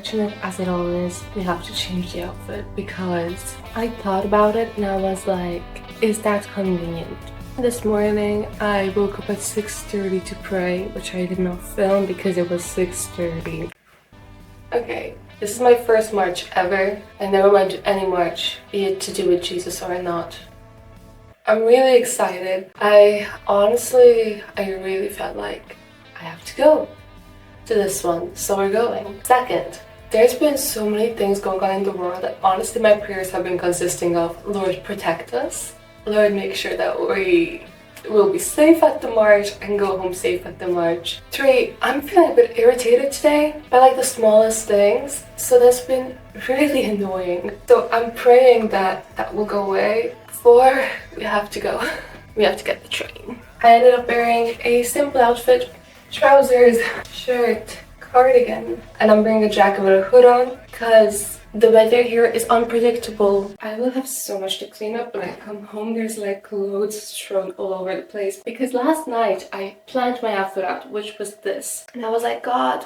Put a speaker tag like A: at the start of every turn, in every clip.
A: unfortunate as it all is, we have to change the outfit because I thought about it and I was like, is that convenient? This morning I woke up at 6:30 to pray, which I did not film because it was 6:30. Okay, this is my first march ever. I never went to any march, be it to do with Jesus or not. I'm really excited. I really felt like I have to go to this one, so we're going. Second, there's been so many things going on in the world that honestly my prayers have been consisting of, Lord, protect us. Lord, make sure that we will be safe at the march and go home safe at the march. 3, I'm feeling a bit irritated today by like the smallest things, so that's been really annoying. So I'm praying that that will go away. 4, we have to go. We have to get the train. I ended up wearing a simple outfit, trousers, shirt, cardigan, and I'm bringing a jacket with a hood on because the weather here is unpredictable. I will have so much to clean up when I come home. There's like clothes strewn all over the place because last night I planned my outfit out, which was this, and I was like, God,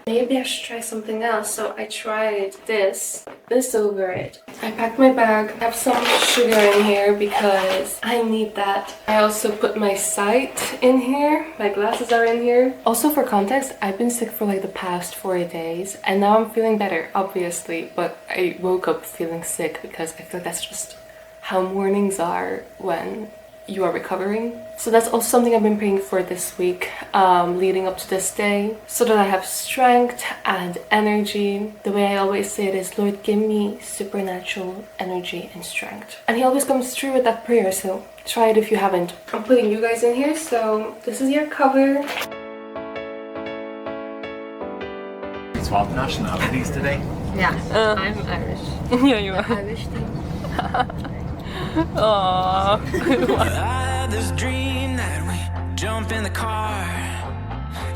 A: maybe I should try something else. So I tried this over it. I packed my bag. I have some sugar in here because I need that. I also put my sight in here. My glasses are in here. Also for context, I've been sick for like the past 4 days and now I'm feeling better, obviously, but I woke up feeling sick because I feel like that's just how mornings are when you are recovering. So that's also something I've been praying for this week, leading up to this day, so that I have strength and energy. The way I always say it is, Lord, give me supernatural energy and strength. And he always comes through with that prayer, so try it if you haven't. I'm putting you guys in here, so this is your cover.
B: Swap nationalities today?
C: Yeah, I'm Irish.
A: Yeah, you are.
C: Irish thing.
A: Aww.
D: I had this dream that we jump in the car,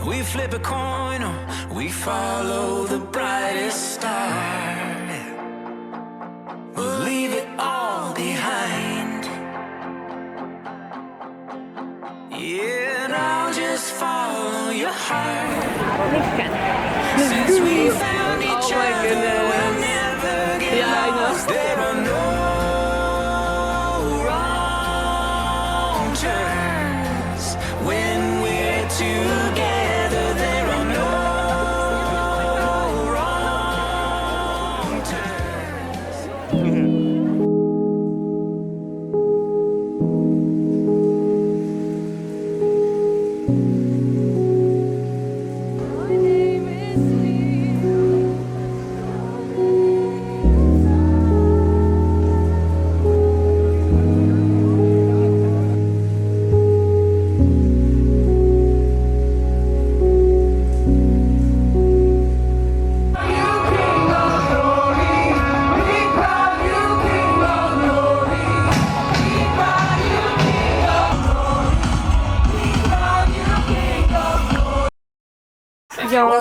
D: we flip a coin, or we follow the brightest star. We'll leave it all behind. Yeah, and I'll just follow your heart. Since we found each other, we'll never get lost. There are no wrong turns when we're together. There are no wrong turns.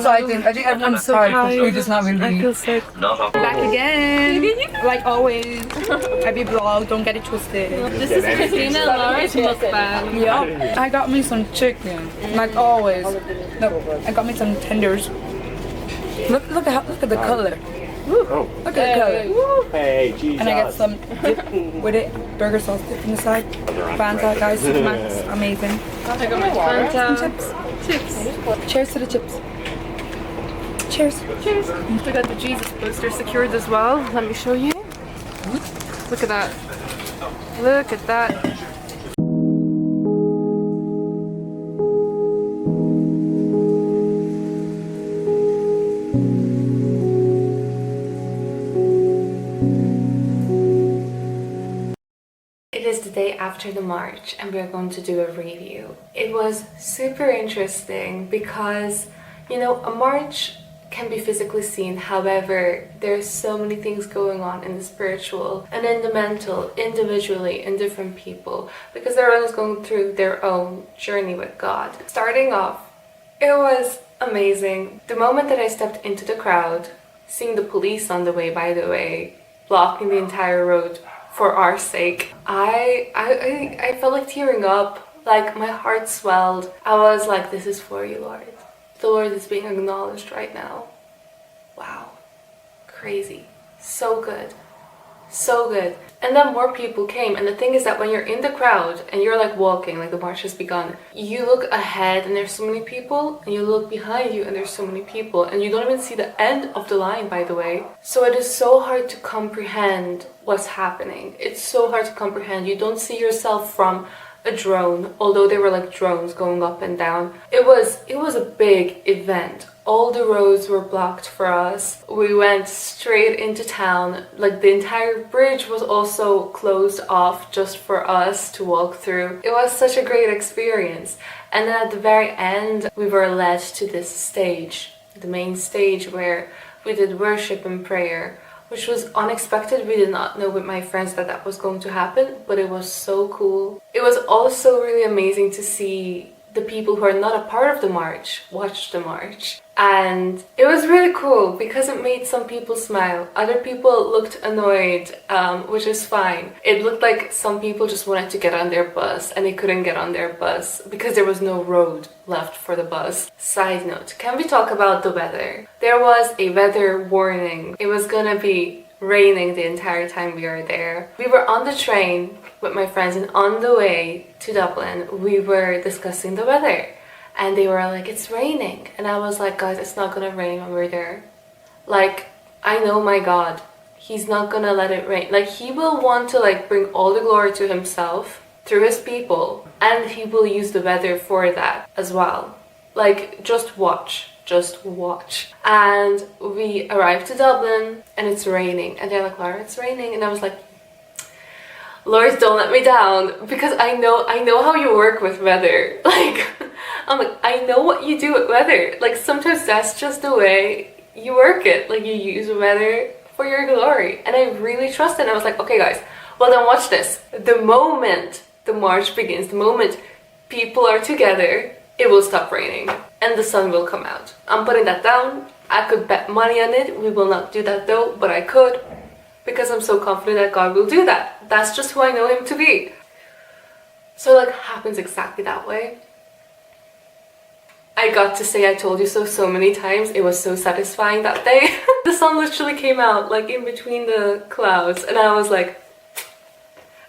C: So I think everyone's
A: so
C: tired.
A: tired.
C: We're just not really.
A: I feel sick.
C: Back again. Like always. Every vlog, don't get it twisted.
A: This is Christina and Laura's mukbang.
C: Yeah. I got me some chicken. Like always. No, I got me some tenders. Look at the color. Look at the color.
B: Hey, Jesus.
C: And I get some dip with it. Burger sauce dip in the side. Fanta, guys. Max, amazing.
A: I got my Fanta.
C: Chips. Cheers to the chips. Cheers.
A: Cheers. We got the Jesus poster secured as well. Let me show you. Look at that. Look at that. It is the day after the march and we're going to do a review. It was super interesting because, you know, a march can be physically seen, however, there's so many things going on in the spiritual and in the mental, individually, in different people, because they're always going through their own journey with God. Starting off, it was amazing. The moment that I stepped into the crowd, seeing the police on the way, by the way, blocking the entire road for our sake, I felt like tearing up, like my heart swelled. I was like, this is for you, Lord. The Lord is being acknowledged right now. Wow. crazy. So good. So good. And then more people came, and the thing is that when you're in the crowd and you're like walking, like the march has begun, you look ahead and there's so many people, and you look behind you and there's so many people, and you don't even see the end of the line, by the way. So it is so hard to comprehend what's happening. It's so hard to comprehend. You don't see yourself from a drone, although they were like drones going up and down. It was a big event. All the roads were blocked for us. We went straight into town. Like the entire bridge was also closed off just for us to walk through. It was such a great experience. And then at the very end, we were led to this stage, the main stage where we did worship and prayer, which was unexpected. We did not know with my friends that that was going to happen, but it was so cool. It was also really amazing to see the people who are not a part of the march watch the march. And it was really cool because it made some people smile. Other people looked annoyed, which is fine. It looked like some people just wanted to get on their bus and they couldn't get on their bus because there was no road left for the bus. Side note, can we talk about the weather? There was a weather warning. It was gonna be raining the entire time we were there. We were on the train with my friends, and on the way to Dublin, we were discussing the weather. And they were like, it's raining. And I was like, guys, it's not gonna rain when we're there. Like, I know my God. He's not gonna let it rain. Like, he will want to like bring all the glory to himself through his people. And he will use the weather for that as well. Like, just watch. Just watch. And we arrived to Dublin and it's raining. And they're like, Laura, it's raining. And I was like, Lord, don't let me down, because I know how you work with weather. Like, I'm like, I know what you do with weather. Like, sometimes that's just the way you work it. Like, you use weather for your glory. And I really trust it. And I was like, okay, guys, well then watch this. The moment the march begins, the moment people are together, it will stop raining and the sun will come out. I'm putting that down. I could bet money on it. We will not do that though, but I could. Because I'm so confident that God will do that. That's just who I know him to be. So like, happens exactly that way. I got to say I told you so many times. It was so satisfying that day. The sun literally came out like in between the clouds, and I was like,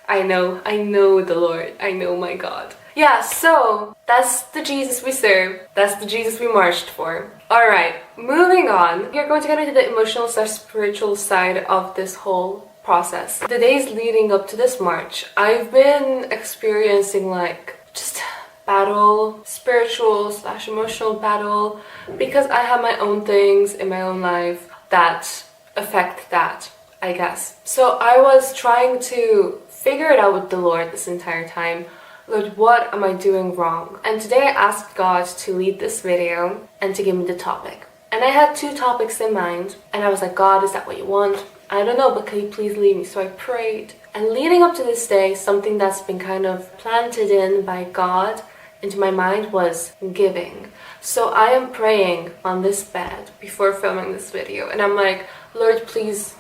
A: I know the Lord. I know my God. Yeah, so that's the Jesus we serve. That's the Jesus we marched for. Alright, moving on. We are going to get into the emotional / spiritual side of this whole process. The days leading up to this march, I've been experiencing like just battle, spiritual / emotional battle, because I have my own things in my own life that affect that, I guess. So I was trying to figure it out with the Lord this entire time. Lord, what am I doing wrong? And today I asked God to lead this video and to give me the topic. And I had 2 topics in mind, and I was like, God, is that what you want? I don't know, but can you please lead me? So I prayed. And leading up to this day, something that's been kind of planted in by God into my mind was giving. So I am praying on this bed before filming this video, and I'm like, Lord, please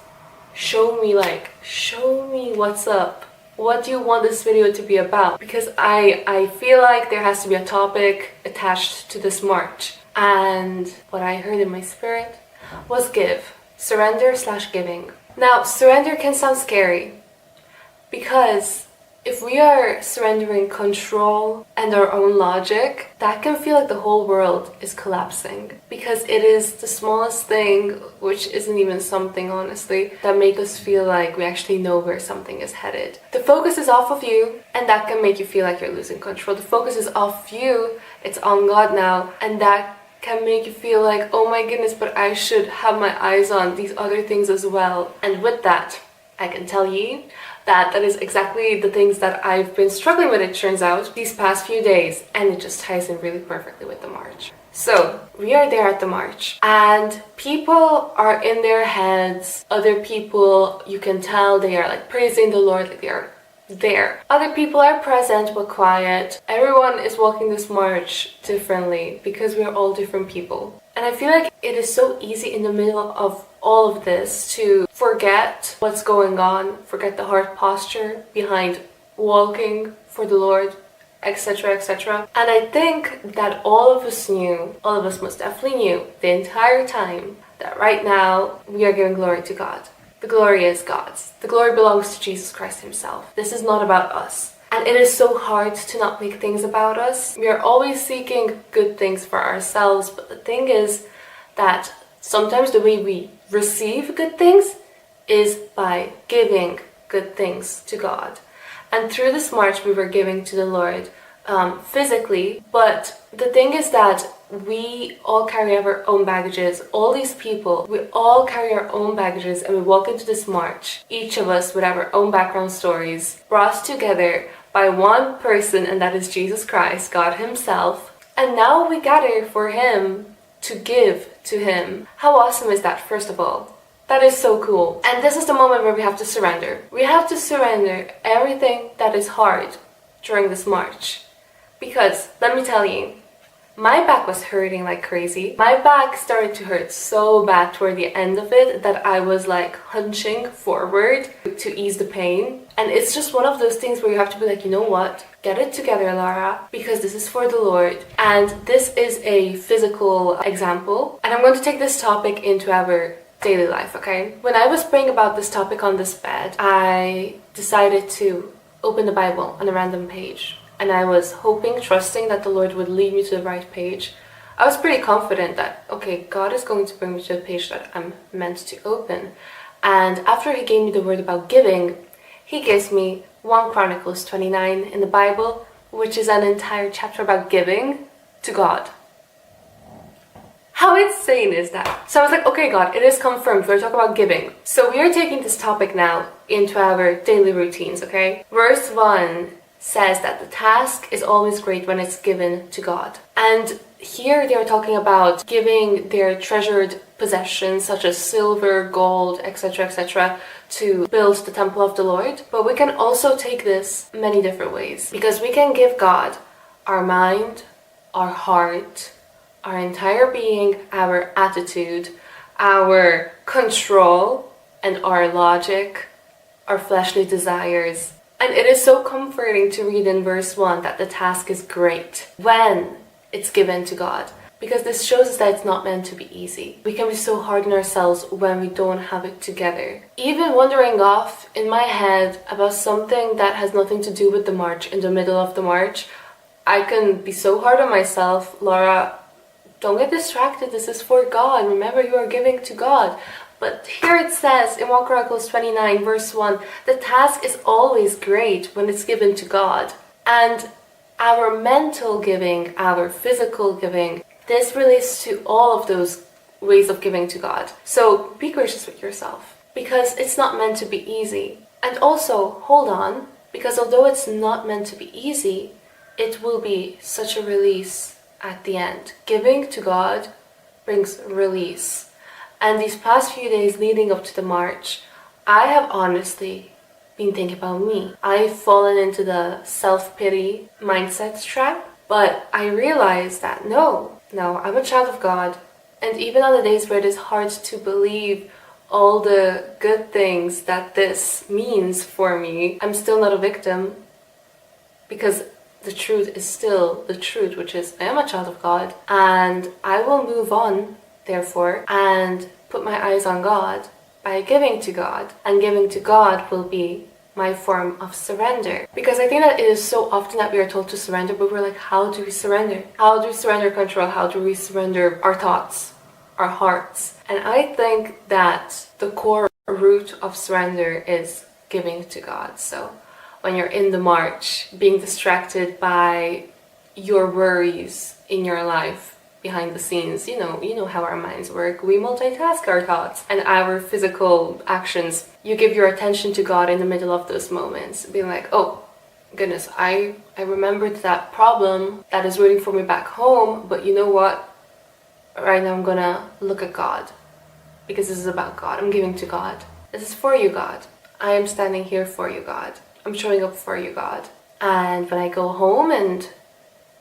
A: show me what's up. What do you want this video to be about? Because I feel like there has to be a topic attached to this march. And what I heard in my spirit was give. Surrender / giving. Now, surrender can sound scary, because if we are surrendering control and our own logic, that can feel like the whole world is collapsing, because it is the smallest thing, which isn't even something honestly, that make us feel like we actually know where something is headed. The focus is off of you, and that can make you feel like you're losing control. The focus is off you, it's on God now, and that can make you feel like, oh my goodness, but I should have my eyes on these other things as well. And with that, I can tell you that is exactly the things that I've been struggling with, it turns out, these past few days, and it just ties in really perfectly with the march. So, we are there at the march, and people are in their heads. Other people, you can tell they are like praising the Lord, like they are there. Other people are present but quiet. Everyone is walking this march differently because we are all different people. And I feel like it is so easy in the middle of all of this to forget what's going on, forget the heart posture behind walking for the Lord, etc., etc. And I think that all of us most definitely knew the entire time that right now we are giving glory to God. The glory is God's. The glory belongs to Jesus Christ himself. This is not about us. And it is so hard to not make things about us. We are always seeking good things for ourselves, but the thing is that sometimes the way we receive good things is by giving good things to God. And through this march we were giving to the Lord physically, but the thing is that we all carry our own baggages. All these people, we all carry our own baggages, and we walk into this march, each of us with our own background stories, brought together by one person, and that is Jesus Christ, God himself. And now we gather for him to give to him. How awesome is that, first of all? That is so cool. And this is the moment where we have to surrender. We have to surrender everything that is hard during this march. Because, let me tell you, my back was hurting like crazy. My back started to hurt so bad toward the end of it that I was like hunching forward to ease the pain. And it's just one of those things where you have to be like, you know what? Get it together, Lara, because this is for the Lord. And this is a physical example. And I'm going to take this topic into our daily life, okay? When I was praying about this topic on this bed, I decided to open the Bible on a random page. And I was hoping, trusting that the Lord would lead me to the right page. I was pretty confident that, okay, God is going to bring me to the page that I'm meant to open. And after he gave me the word about giving, he gives me 1 Chronicles 29 in the Bible, which is an entire chapter about giving to God. How insane is that? So I was like, okay, God, it is confirmed. We're talking about giving. So we are taking this topic now into our daily routines, okay? Verse 1 says that the task is always great when it's given to God. And here they are talking about giving their treasured possessions such as silver, gold, etc., etc., to build the temple of the Lord. But we can also take this many different ways, because we can give God our mind, our heart, our entire being, our attitude, our control, and our logic, our fleshly desires. And it is so comforting to read in verse 1 that the task is great when it's given to God, because this shows us that it's not meant to be easy. We can be so hard on ourselves when we don't have it together. Even wandering off in my head about something that has nothing to do with the march in the middle of the march, I can be so hard on myself. Laura, don't get distracted. This is for God. Remember, you are giving to God. But here it says in 1 Chronicles 29 verse 1, the task is always great when it's given to God. And our mental giving, our physical giving, this relates to all of those ways of giving to God. So be gracious with yourself, because it's not meant to be easy. And also, hold on, because although it's not meant to be easy, it will be such a release at the end. Giving to God brings release. And these past few days leading up to the march, I have honestly been thinking about me. I've fallen into the self-pity mindset trap, but I realized that no, I'm a child of God. And even on the days where it is hard to believe all the good things that this means for me, I'm still not a victim, because the truth is still the truth, which is I am a child of God, and I will move on, therefore, and put my eyes on God by giving to God. And giving to God will be my form of surrender. Because I think that it is so often that we are told to surrender, but we're like, how do we surrender? How do we surrender control? How do we surrender our thoughts, our hearts? And I think that the core root of surrender is giving to God. So when you're in the march, being distracted by your worries in your life behind the scenes, you know how our minds work. We multitask our thoughts and our physical actions. You give your attention to God in the middle of those moments, being like, oh goodness, I remembered that problem that is waiting for me back home, but you know what? Right now I'm gonna look at God, because this is about God. I'm giving to God. This is for you, God. I am standing here for you, God. I'm showing up for you, God. And when I go home and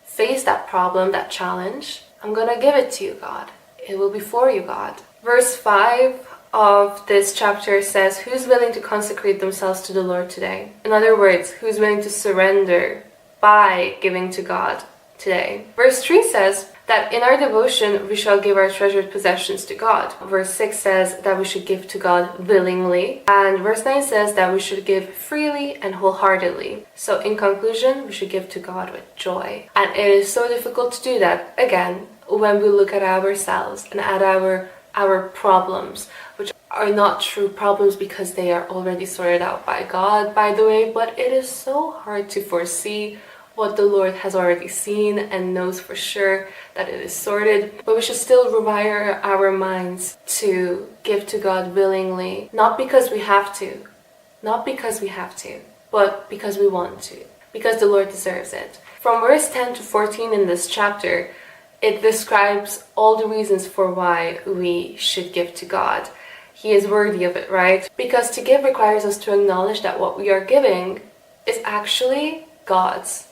A: face that problem, that challenge, I'm gonna give it to you, God. It will be for you, God. Verse 5 of this chapter says, who's willing to consecrate themselves to the Lord today? In other words, who's willing to surrender by giving to God today. Verse 3 says that in our devotion we shall give our treasured possessions to God. Verse 6 says that we should give to God willingly. And verse 9 says that we should give freely and wholeheartedly. So in conclusion, we should give to God with joy. And it is so difficult to do that, again, when we look at ourselves and at our problems, which are not true problems because they are already sorted out by God, by the way, but it is so hard to foresee what the Lord has already seen and knows for sure that it is sorted. But we should still rewire our minds to give to God willingly, not because we have to, but because we want to, because the Lord deserves it. From verse 10 to 14 in this chapter, it describes all the reasons for why we should give to God. He is worthy of it, right? Because to give requires us to acknowledge that what we are giving is actually God's.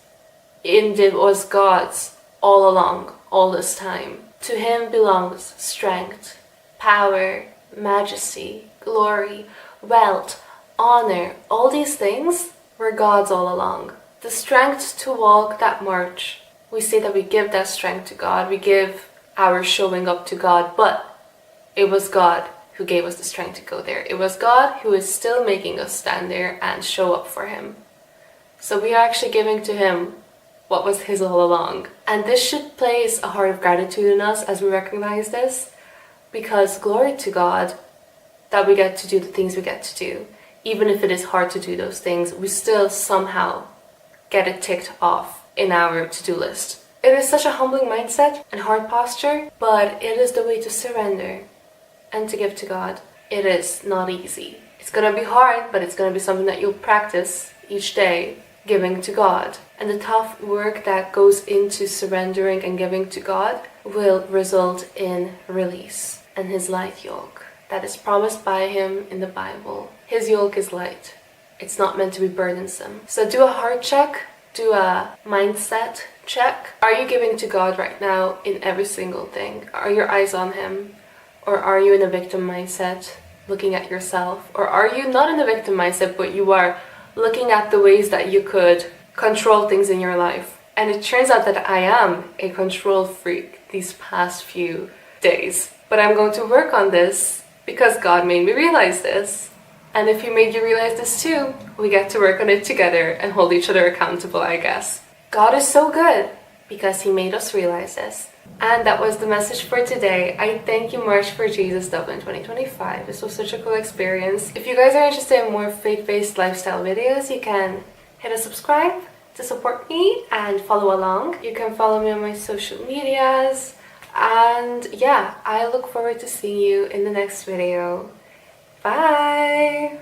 A: It was God's all along, all this time. To Him belongs strength, power, majesty, glory, wealth, honor. All these things were God's all along. The strength to walk that march. We say that we give that strength to God. We give our showing up to God, but it was God who gave us the strength to go there. It was God who is still making us stand there and show up for Him. So we are actually giving to Him what was His all along. And this should place a heart of gratitude in us as we recognize this, because glory to God that we get to do the things we get to do. Even if it is hard to do those things, we still somehow get it ticked off in our to-do list. It is such a humbling mindset and heart posture, but it is the way to surrender and to give to God. It is not easy. It's gonna be hard, but it's gonna be something that you'll practice each day, giving to God. And the tough work that goes into surrendering and giving to God will result in release and His light yoke that is promised by Him in the Bible. His yoke is light. It's not meant to be burdensome. So do a heart check, do a mindset check. Are you giving to God right now in every single thing? Are your eyes on Him? Or are you in a victim mindset, looking at yourself? Or are you not in a victim mindset, but you are looking at the ways that you could control things in your life? And it turns out that I am a control freak these past few days. But I'm going to work on this because God made me realize this. And if He made you realize this too, we get to work on it together and hold each other accountable, I guess. God is so good because He made us realize this. And that was the message for today. I thank you much for Jesus Dublin 2025. This was such a cool experience. If you guys are interested in more faith-based lifestyle videos, you can hit a subscribe to support me and follow along. You can follow me on my social medias. And yeah, I look forward to seeing you in the next video. Bye!